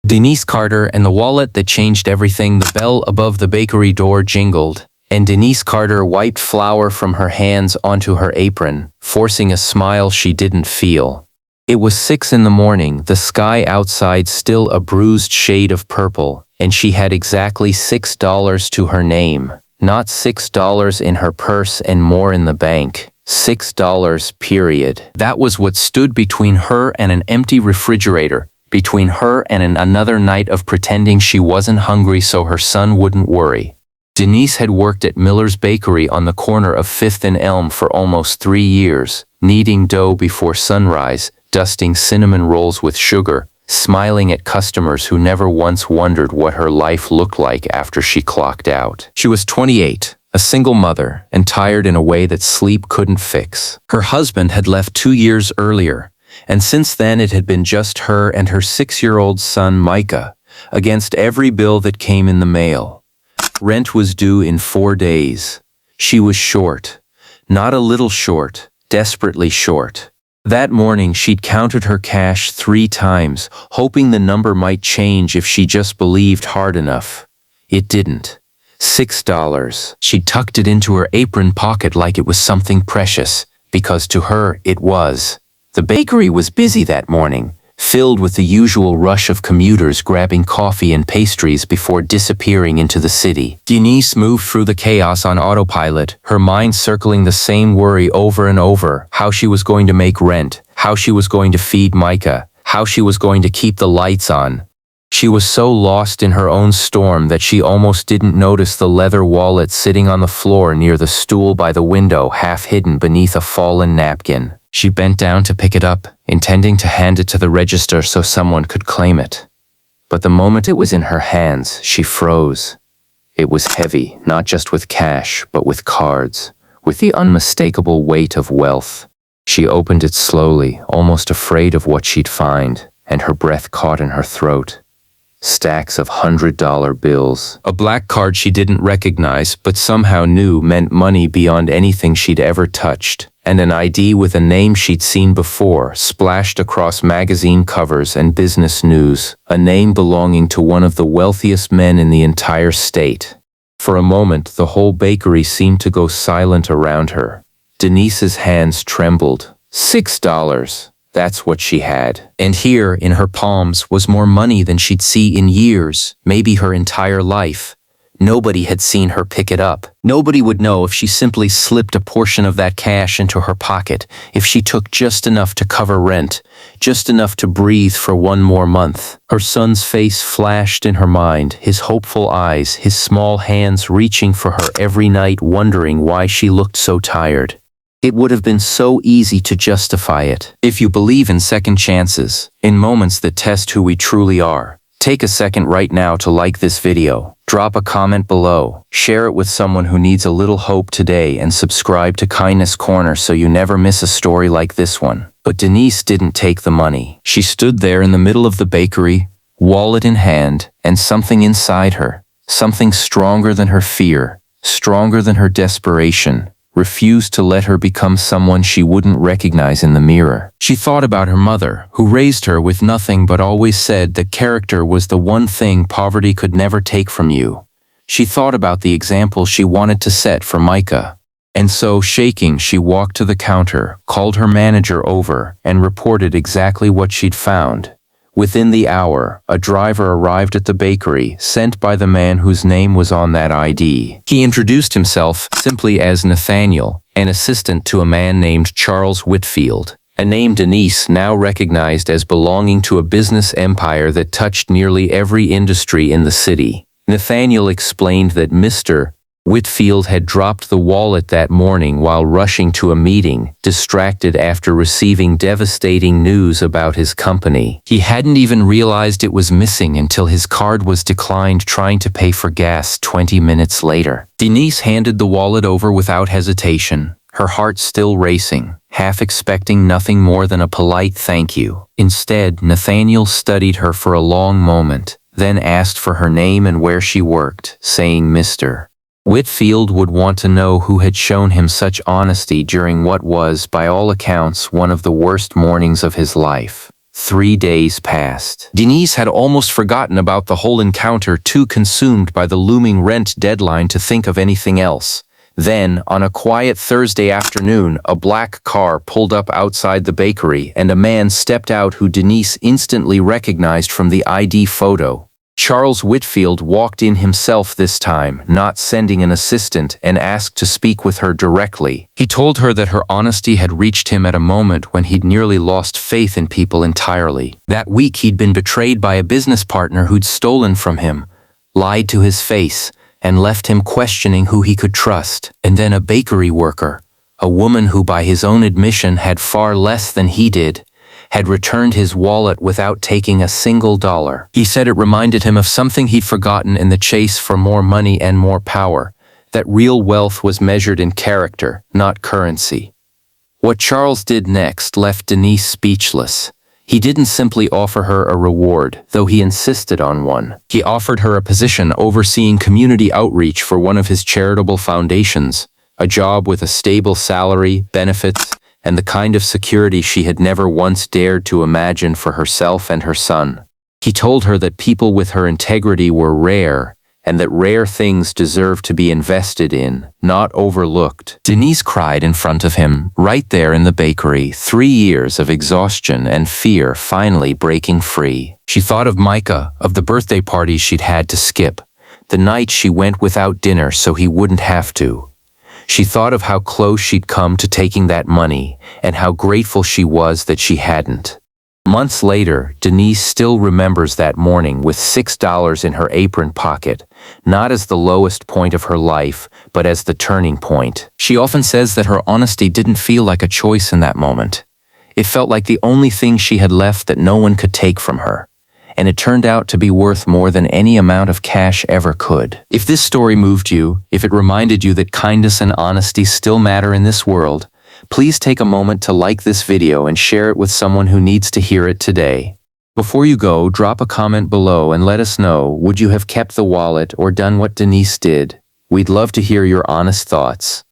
Denise Carter and the wallet that changed everything. The bell above the bakery door jingled, and Denise Carter wiped flour from her hands onto her apron, forcing a smile she didn't feel. It was 6 in the morning, the sky outside still a bruised shade of purple, and she had exactly $6 to her name. Not $6 in her purse and more in the bank. $6, period. That was what stood between her and an empty refrigerator, between her and another night of pretending she wasn't hungry so her son wouldn't worry. Denise had worked at Miller's Bakery on the corner of 5th and Elm for almost 3 years, kneading dough before sunrise, dusting cinnamon rolls with sugar, smiling at customers who never once wondered what her life looked like after she clocked out. She was 28, a single mother, and tired in a way that sleep couldn't fix. Her husband had left 2 years earlier, and since then it had been just her and her 6-year-old son Micah, against every bill that came in the mail. Rent was due in 4 days. She was short. Not a little short, desperately short. That morning she'd counted her cash 3 times, hoping the number might change if she just believed hard enough. It didn't. $6. She tucked it into her apron pocket like it was something precious, because to her it was. The bakery was busy that morning, filled with the usual rush of commuters grabbing coffee and pastries before disappearing into the city. Denise moved through the chaos on autopilot, her mind circling the same worry over and over: how she was going to make rent, how she was going to feed Micah, how she was going to keep the lights on. She was so lost in her own storm that she almost didn't notice the leather wallet sitting on the floor near the stool by the window, half hidden beneath a fallen napkin. She bent down to pick it up, intending to hand it to the register so someone could claim it. But the moment it was in her hands, she froze. It was heavy, not just with cash, but with cards, with the unmistakable weight of wealth. She opened it slowly, almost afraid of what she'd find, and her breath caught in her throat. Stacks of $100 bills. A black card she didn't recognize, but somehow knew meant money beyond anything she'd ever touched, and an ID with a name she'd seen before, splashed across magazine covers and business news, a name belonging to one of the wealthiest men in the entire state. For a moment, the whole bakery seemed to go silent around her. Denise's hands trembled. $6. That's what she had. And here, in her palms, was more money than she'd see in years, maybe her entire life. Nobody had seen her pick it up. Nobody would know if she simply slipped a portion of that cash into her pocket, if she took just enough to cover rent, just enough to breathe for 1 more month. Her son's face flashed in her mind, his hopeful eyes, his small hands reaching for her every night, wondering why she looked so tired. It would have been so easy to justify it. If you believe in second chances, in moments that test who we truly are, take a second right now to like this video, drop a comment below, share it with someone who needs a little hope today, and subscribe to Kindness Corner so you never miss a story like this one. But Denise didn't take the money. She stood there in the middle of the bakery, wallet in hand, and something inside her, something stronger than her fear, stronger than her desperation, refused to let her become someone she wouldn't recognize in the mirror. She thought about her mother, who raised her with nothing but always said that character was the one thing poverty could never take from you. She thought about the example she wanted to set for Micah. And so, shaking, she walked to the counter, called her manager over, and reported exactly what she'd found. Within the hour, a driver arrived at the bakery, sent by the man whose name was on that ID. He introduced himself simply as Nathaniel, an assistant to a man named Charles Whitfield, a name Denise now recognized as belonging to a business empire that touched nearly every industry in the city. Nathaniel explained that Mr. Whitfield had dropped the wallet that morning while rushing to a meeting, distracted after receiving devastating news about his company. He hadn't even realized it was missing until his card was declined trying to pay for gas 20 minutes later. Denise handed the wallet over without hesitation, her heart still racing, half expecting nothing more than a polite thank you. Instead, Nathaniel studied her for a long moment, then asked for her name and where she worked, saying Mr. Whitfield would want to know who had shown him such honesty during what was, by all accounts, one of the worst mornings of his life. 3 days passed. Denise had almost forgotten about the whole encounter, too consumed by the looming rent deadline to think of anything else. Then, on a quiet Thursday afternoon, a black car pulled up outside the bakery and a man stepped out who Denise instantly recognized from the ID photo. Charles Whitfield walked in himself this time, not sending an assistant, and asked to speak with her directly. He told her that her honesty had reached him at a moment when he'd nearly lost faith in people entirely. That week he'd been betrayed by a business partner who'd stolen from him, lied to his face, and left him questioning who he could trust. And then a bakery worker, a woman who by his own admission had far less than he did, had returned his wallet without taking a single dollar. He said it reminded him of something he'd forgotten in the chase for more money and more power, that real wealth was measured in character, not currency. What Charles did next left Denise speechless. He didn't simply offer her a reward, though he insisted on one. He offered her a position overseeing community outreach for one of his charitable foundations, a job with a stable salary, benefits, and the kind of security she had never once dared to imagine for herself and her son. He told her that people with her integrity were rare, and that rare things deserved to be invested in, not overlooked. Denise cried in front of him, right there in the bakery, 3 years of exhaustion and fear finally breaking free. She thought of Micah, of the birthday parties she'd had to skip, the night she went without dinner so he wouldn't have to. She thought of how close she'd come to taking that money, and how grateful she was that she hadn't. Months later, Denise still remembers that morning with $6 in her apron pocket, not as the lowest point of her life, but as the turning point. She often says that her honesty didn't feel like a choice in that moment. It felt like the only thing she had left that no one could take from her. And it turned out to be worth more than any amount of cash ever could. If this story moved you, if it reminded you that kindness and honesty still matter in this world, please take a moment to like this video and share it with someone who needs to hear it today. Before you go, drop a comment below and let us know, would you have kept the wallet or done what Denise did? We'd love to hear your honest thoughts.